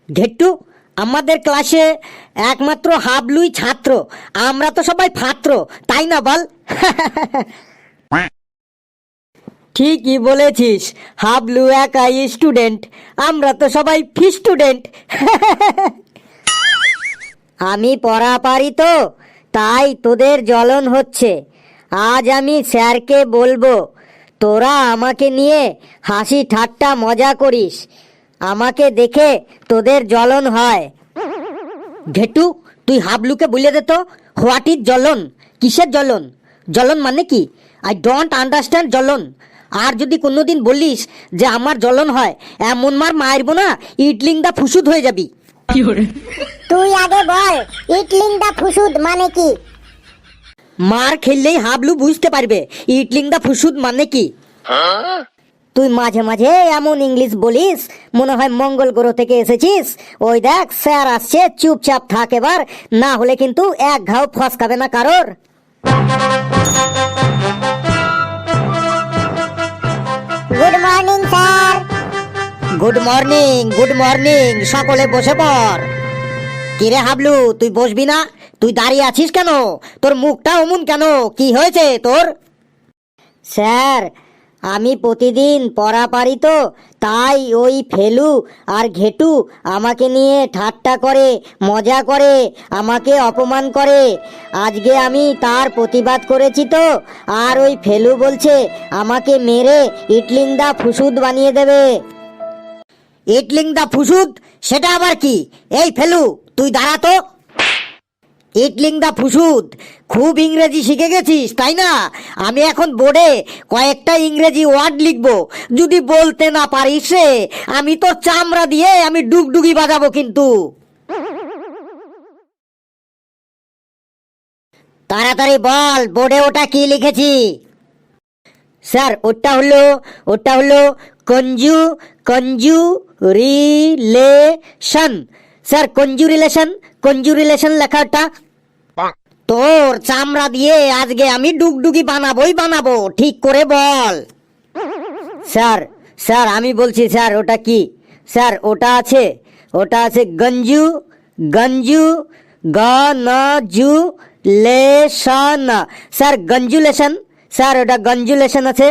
ঘেট্টু, আমাদের ক্লাসে একমাত্র হাবলুই ছাত্র, আমরা তো সবাই ফাত্র, তাই না বল? ঠিকই বলেছিস, হাবলু একাই স্টুডেন্ট, আমরা তো সবাই ফি স্টুডেন্ট। আমি পড়া পারি তো, তাই তোদের জ্বলন হচ্ছে। আজ আমি স্যারকে বলবো তোরা আমাকে নিয়ে হাসি ঠাট্টা মজা করিস, আমাকে দেখে তোদের জ্বলন হয়। ঘেটু, তুই হাবলুকে বলে দে তো, হোয়াট ইজ জ্বলন? কিসের জ্বলন? জ্বলন মানে কি? আই ডোন্ট আন্ডারস্ট্যান্ড জ্বলন। আর যদি কোনোদিন বলিস যে আমার জ্বলন হয়, এমন মারবো না, ইডলিং দা ফুসুদ হয়ে যাবি। তুই আগে বল ইটলিং দা ফুসুদ মানে কি? মার খেললেই হাবলু বুঝতে পারবে ইডলিং দা ফুসুদ মানে কি। তুই মাঝে মাঝে এমন ইংলিশ বলিস মনে হয় মঙ্গল গ্রহ থেকে এসেছিস। ওই দেখ স্যার আসছে, চুপচাপ থাক এবার, না হলে কিন্তু এক ঘাও ফসকাবে না কারোর। Good morning sir. Good morning, good morning, সকলে বসে পড়। কিরে হাবলু, তুই বসবি না? তুই দাঁড়িয়ে আছিস কেন? তোর মুখটা অমন কেন? কি হয়েছে তোর? স্যার, আমি প্রতিদিন পড়া পারি তো, তাই ওই ফেলু আর ঘেটু আমাকে নিয়ে ঠাট্টা করে, মজা করে, আমাকে অপমান করে। আজকে আমি তার প্রতিবাদ করেছি তো, আর ওই ফেলু বলছে আমাকে মেরে ইটলিং দা ফুসুদ বানিয়ে দেবে। ইটলিং দা ফুসুদ? সেটা আবার কি? এই ফেলু, তুই দাঁড়া তো। ইটলিং দা ফুসুদ? খুব ইংরেজি শিখে গেছিস তাই না? আমি এখন বোর্ডে কয়েকটা ইংরেজি ওয়ার্ড লিখবো, যদি বলতে না পারিস রে, আমি তো চামড়া দিয়ে আমি ডুগডুগি বাজাবো কিন্তু। তাড়াতাড়ি বল, বোর্ডে ওটা কি লিখেছি? স্যার, ওটা হলো কঞ্জু কঞ্জু রিলেশন। স্যার, কঞ্জু রিলেশন লেখাটা। তোর চামড়া দিয়ে আজকে আমি ডুগডুগি বানাবো, ঠিক করে বল। স্যার আমি বলছি স্যার, ওটা কি? স্যার, ওটা আছে Ganju Ganju গনজু lesson. Sir, গঞ্জুলেশন। Sir, ওটা গঞ্জুলেশন আছে।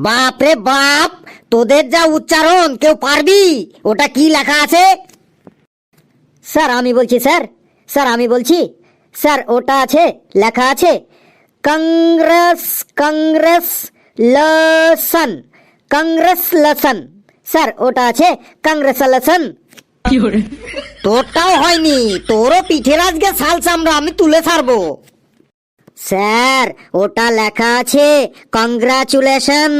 বাপ রে বাপ, তোদের যা উচ্চারণ, কেউ পারবি? ওটা কি লেখা আছে? স্যার আমি বলছি স্যার, ওটা লেখা আছে কংগ্রেস লেসন। স্যার, ওটা আছে কংগ্রেস লেসন। তোরটাও হয়নি, তোরও পিঠের আজকে শাল চামড়া আমি তুলে ছাড়বো। স্যার, ওটা লেখা আছে কংগ্রাচুলেশন।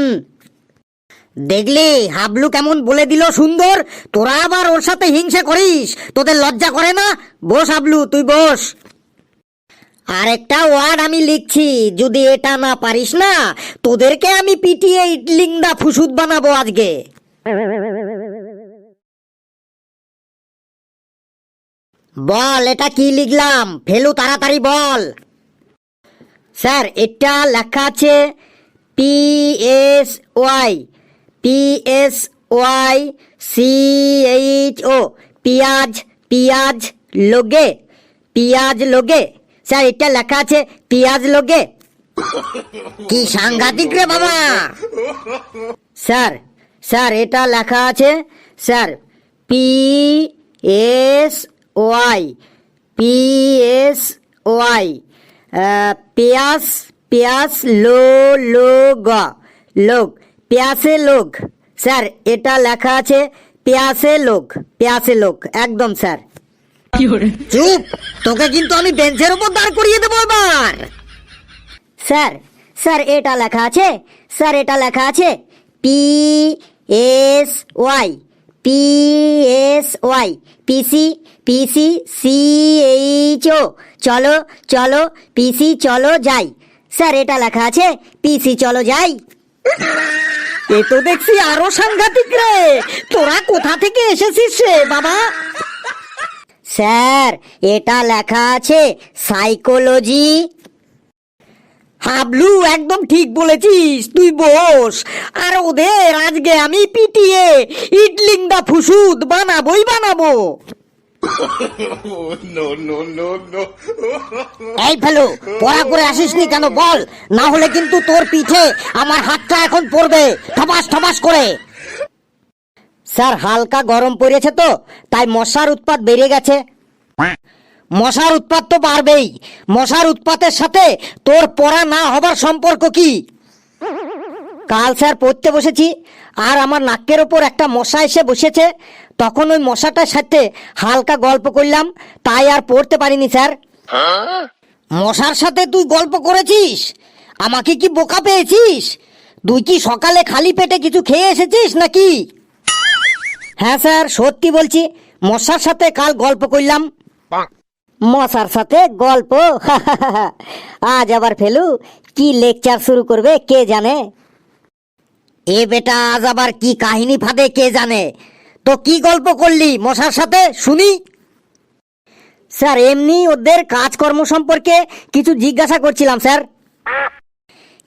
দেখলি হাবলু কেমন বলে দিল সুন্দর? তোরা আবার ওর সাথে হিংসা করিস, তোদের লজ্জা করে না? বস হাবলু, তুই বস। আরেকটা ওয়ার্ড আমি লিখছি, যদি এটা না পারিস না, তোদেরকে আমি পিটিয়ে ইটলিং দা ফুসুদ বানাবো আজকে। বল, এটা কি লিখলাম? ফেলু, তাড়াতাড়ি বল। স্যার, এটা লেখা আছে PSYCHO, পিয়াজ লোগে। স্যার, এটা লেখা আছে পিয়াজ লোগে। কি সাংঘাতিক রে বাবা! স্যার এটা লেখা আছে স্যার PSY পেয়াস প্যাসে লোক। স্যার, এটা লেখা আছে প্যাসে লোক, একদম স্যার। চুপ, তোকে কিন্তু আমি বেঞ্চের উপর দাঁড় করিয়ে দেবো এবার। স্যার এটা লেখা আছে PSY CHO, চলো পিসি চলো যাই। স্যার, এটা লেখা আছে পিসি চলো যাই। এ তো দেখছি আরো সাংঘাতিক রে, তোরা কোথা থেকে এসেছিস রে বাবা? স্যার, এটা লেখা আছে সাইকোলজি। হাবলু একদম ঠিক বলেছিস, তুই বস। আর ওদের আজকে আমি পিটিয়ে ইডলিং দা ফুসুদ বানাবোই বানাবো। এই ফেলু, পড়া করে আসিসনি কেন বল, না হলে কিন্তু তোর পিঠে আমার হাতটা এখন পড়বে ঠপাস ঠপাস করে। স্যার হালকা গরম পড়েছে তো, তাই মশার উৎপাত বেড়ে গেছে। মশার উৎপাত তো বাড়বেই, মশার উৎপাতের সাথে তোর পড়া না হবার সম্পর্ক কি? কাল স্যার পড়তে বসেছি, আর আমার নাকের ওপর একটা মশা এসে বসেছে। তখন ওই মশাটার সাথে হালকা গল্প করলাম, তাই আর পড়তে পারিনি স্যার। মশার সাথে তুই গল্প করেছিস? আমাকে কি বোকা পেয়েছিস? তুই কি সকালে খালি পেটে কিছু খেয়ে এসেছিস নাকি? হ্যাঁ স্যার, সত্যি বলছি, মশার সাথে কাল গল্প করলাম। মশার সাথে গল্প? আজ আবার ফেলু কি লেকচার শুরু করবে কে জানে। এ বেটা আজ আবার কি কাহিনী ফাঁদে কে জানে। তো কি গল্প করলি মশার সাথে শুনি? স্যার এমনি ওদের কাজকর্ম সম্পর্কে কিছু জিজ্ঞাসা করছিলাম স্যার।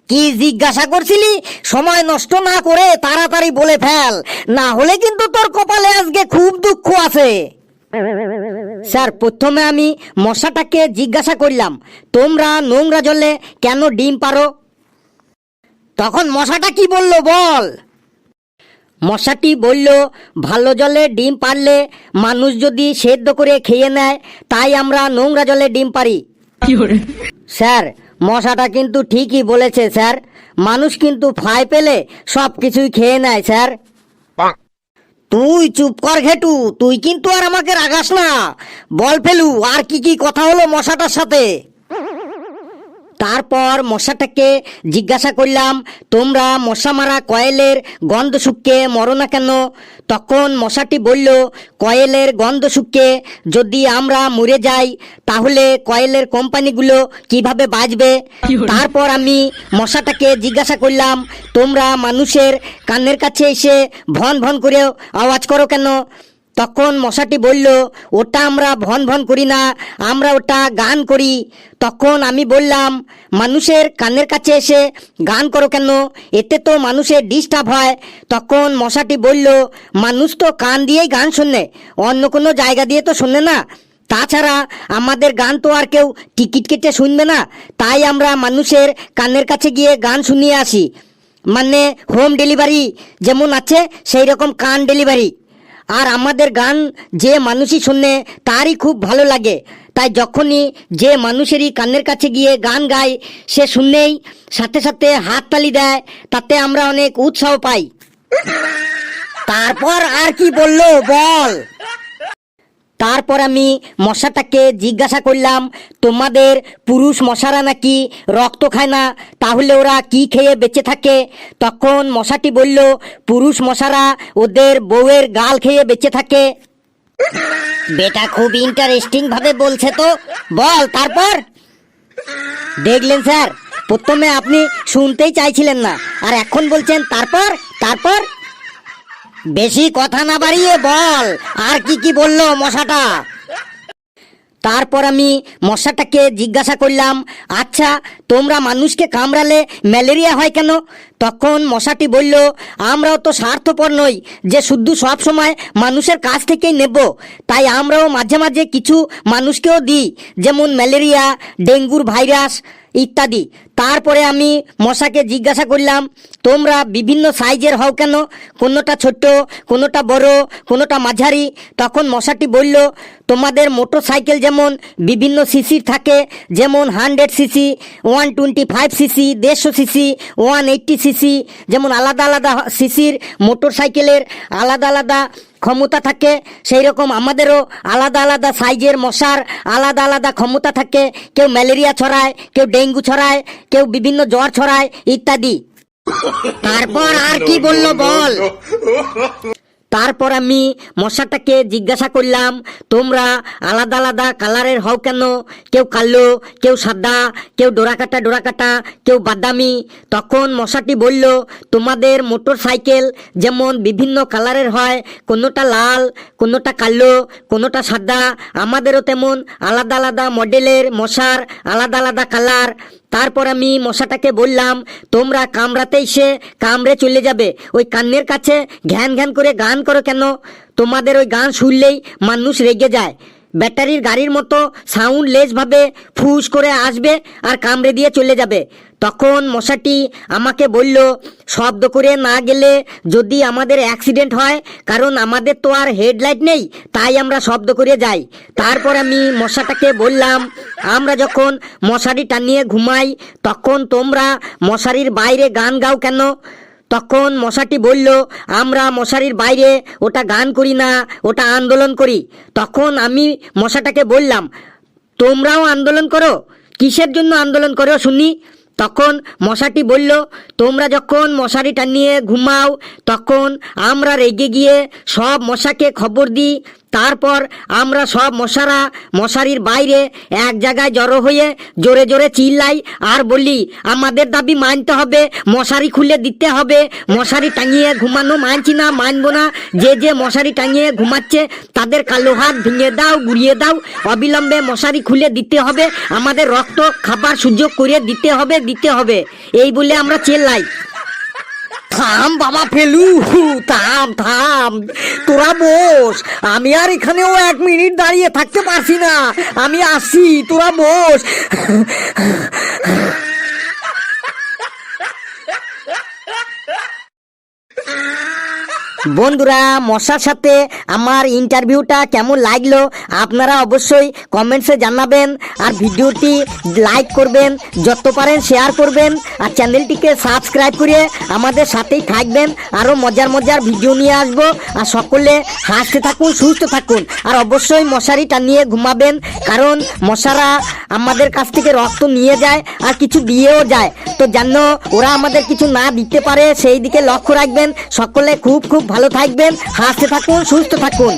কি জিজ্ঞাসা করছিলি? সময় নষ্ট না করে তাড়াতাড়ি বলে ফেল, না হলে কিন্তু তোর কপালে আজকে খুব দুঃখ আছে। স্যার প্রথমে আমি মশাটাকে জিজ্ঞাসা করলাম, তোমরা নোংরা জলে কেন ডিম পারো? তখন মশাটা কি বলল বল? মশাটি বলল, ভালো জলে ডিম পারলে মানুষ যদি সেদ্ধ করে খেয়ে নেয়, তাই আমরা নোংরা জলে ডিম পারি। স্যার মশাটা কিন্তু ঠিকই বলেছে স্যার, মানুষ কিন্তু ফাই পেলে সব কিছুই খেয়ে নেয় স্যার। তুই চুপ কর ঘেটু, তুই কিন্তু আর আমাকে রাগাস না। বল ফেলু, আর কি কি কথা হলো মশাটার সাথে? তারপর মশাটাকে জিজ্ঞাসা করলাম, তোমরা মশা মারা কয়েলের গন্ধ শুকে মরো না কেন? তখন মশাটি বলল, কয়েলের গন্ধ শুকে যদি আমরা মরে যাই তাহলে কয়েলের কোম্পানিগুলো কিভাবে বাঁচবে? তারপর আমি মশাটাকে জিজ্ঞাসা করলাম, তোমরা মানুষের কানের কাছে এসে ভন ভন করে আওয়াজ করো কেন? তখন মশাটি বলল, ওটা আমরা ভন ভন করি না, আমরা ওটা গান করি। তখন আমি বললাম, মানুষের কানের কাছে এসে গান করো কেন? এতে তো মানুষের ডিস্টার্ব হয়। তখন মশাটি বলল, মানুষ তো কান দিয়েই গান শোনে, অন্য কোনো জায়গা দিয়ে তো শোনে না। তাছাড়া আমাদের গান তো আর কেউ টিকিট কেটে শুনবে না, তাই আমরা মানুষের কানের কাছে গিয়ে গান শুনিয়ে আসি। মানে হোম ডেলিভারি যেমন আছে সেই রকম কান ডেলিভারি। আর আমাদের গান যে মানুষই শুনে তারই খুব ভালো লাগে, তাই যখনই যে মানুষেরই কানের কাছে গিয়ে গান গায় সে শুনলেই সাথে সাথে হাততালি দেয়, তাতে আমরা অনেক উৎসাহ পাই। তারপর আর কি বললো বল? তারপর আমি মশাটাকে জিজ্ঞাসা করলাম, তোমাদের পুরুষ মশারা নাকি রক্ত খায় না, তাহলে ওরা কি খেয়ে বেঁচে থাকে? তখন মশাটি বলল, পুরুষ মশারা ওদের বউয়ের গাল খেয়ে বেঁচে থাকে। বেটা খুব ইন্টারেস্টিং ভাবে বলছে তো, বল তারপর। দেখলেন স্যার, প্রথমে আপনি শুনতেই চাইছিলেন না, আর এখন বলছেন তারপর তারপর। বেশি কথা না বাড়িয়ে বল, আর কি কি বললো মশাটা? তারপর আমি মশাটাকে জিজ্ঞাসা করলাম, আচ্ছা তোমরা মানুষকে কামড়ালে ম্যালেরিয়া হয় কেন? তখন মশাটি বলল, আমরাও তো স্বার্থপর নই যে শুধু সব সময় মানুষের কাছ থেকেই নেব, তাই আমরাও মাঝে মাঝে কিছু মানুষকেও দিই, যেমন ম্যালেরিয়া, ডেঙ্গুর ভাইরাস ইত্যাদি। তারপরে আমি মশাকে জিজ্ঞাসা করলাম, তোমরা বিভিন্ন সাইজের হও কেন? কোনোটা ছোট, কোনোটা বড়, কোনোটা মাঝারি। তখন মশাটি বলল, তোমাদের মোটর সাইকেল যেমন বিভিন্ন সিসির থাকে, যেমন 100 সিসি, 125 সিসি, 150 সিসি, 180 সিসি, যেমন আলাদা আলাদা সিসির মোটর সাইকেলের আলাদা আলাদা ক্ষমতা থাকে, সেই রকম আমাদেরও আলাদা আলাদা সাইজের মশার আলাদা আলাদা ক্ষমতা থাকে। কেউ ম্যালেরিয়া ছড়ায়, কেউ ডেঙ্গু ছড়ায়, কেউ বিভিন্ন জ্বর ছড়ায় ইত্যাদি। তারপর আর কি বললো বল? তারপর আমি মশাটাকে জিজ্ঞাসা করলাম, তোমরা আলাদা আলাদা কালারের হও কেন? কেউ কালো, কেউ সাদা, কেউ ডোরাকাটা ডোরাকাটা, কেউ বাদামি। তখন মশাটি বলল, তোমাদের মোটর সাইকেল যেমন বিভিন্ন কালারের হয়, কোনোটা লাল, কোনোটা কালো, কোনোটা সাদা, আমাদেরও তেমন আলাদা আলাদা মডেলের মশার আলাদা আলাদা কালার। তারপর আমি মশাটাকে বললাম, তোমরা কামড়াতে এসে কামড়ে চলে যাবে, ওই কান্নের কাছে ঘ্যান ঘ্যান করে গান করো কেন? তোমাদের ওই গান শুনলেই মানুষ রেগে যায়। ব্যাটারির গাড়ির মতো সাউন্ডলেস ভাবে ফুস করে আসবে আর কামড়ে দিয়ে চলে যাবে। তখন মশাটি আমাকে বলল, শব্দ করে না গেলে যদি আমাদের অ্যাক্সিডেন্ট হয়, কারণ আমাদের তো আর হেডলাইট নেই, তাই আমরা শব্দ করে যাই। তারপর আমি মশাটাকে বললাম, আমরা যখন মশারি টানিয়ে ঘুমাই তখন তোমরা মশারির বাইরে গান গাও কেন? তখন মশাটি বলল, আমরা মশারির বাইরে ওটা গান করি না, ওটা আন্দোলন করি। তখন আমি মশাটাকে বললাম, তোমরাও আন্দোলন করো? কিসের জন্য আন্দোলন করো শুনি? তখন মশাটি বলল, তোমরা যখন মশারি টানিয়ে ঘুমাও তখন আমরা রেগে গিয়ে সব মশাকে খবর দিই, তারপর আমরা সব মশারা মশারির বাইরে এক জায়গায় জড়ো হয়ে জোরে জোরে চিল্লাই আর বলি, আমাদের দাবি মানতে হবে, মশারি খুলে দিতে হবে, মশারি টাঙিয়ে ঘুমানো মানছি না, মানবো না, যে যে মশারি টাঙিয়ে ঘুমাচ্ছে তাদের কালো হাত ভেঙে দাও, গুড়িয়ে দাও, অবিলম্বে মশারি খুলে দিতে হবে, আমাদের রক্ত খাবার সুযোগ করে দিতে হবে, এই বলে আমরা চেল্লাই। থাম বাবা ফেলু, থাম থাম, তোরা বস, আমি আর এখানেও 1 মিনিট দাঁড়িয়ে থাকতে পারছি না, আমি আসি, তোরা বস। বন্ধুরা, মশার সাথে আমার ইন্টারভিউটা কেমন লাগলো আপনারা অবশ্যই কমেন্টসে জানাবেন, আর ভিডিওটি লাইক করবেন, যত পারেন শেয়ার করবেন, আর চ্যানেলটিকে সাবস্ক্রাইব করে আমাদের সাথেই থাকবেন। আরও মজার মজার ভিডিও নিয়ে আসবো, আর সকলে হাসতে থাকুন, সুস্থ থাকুন, আর অবশ্যই মশারি টানিয়ে ঘুমাবেন, কারণ মশারা আমাদের কাছ থেকে রক্ত নিয়ে যায় আর কিছু দিয়েও যায়, তো যেন ওরা আমাদের কিছু না দিতে পারে সেই দিকে লক্ষ্য রাখবেন। সকলে খুব খুব ভালো থাকবেন, হাসতে থাকুন, সুস্থ থাকুন।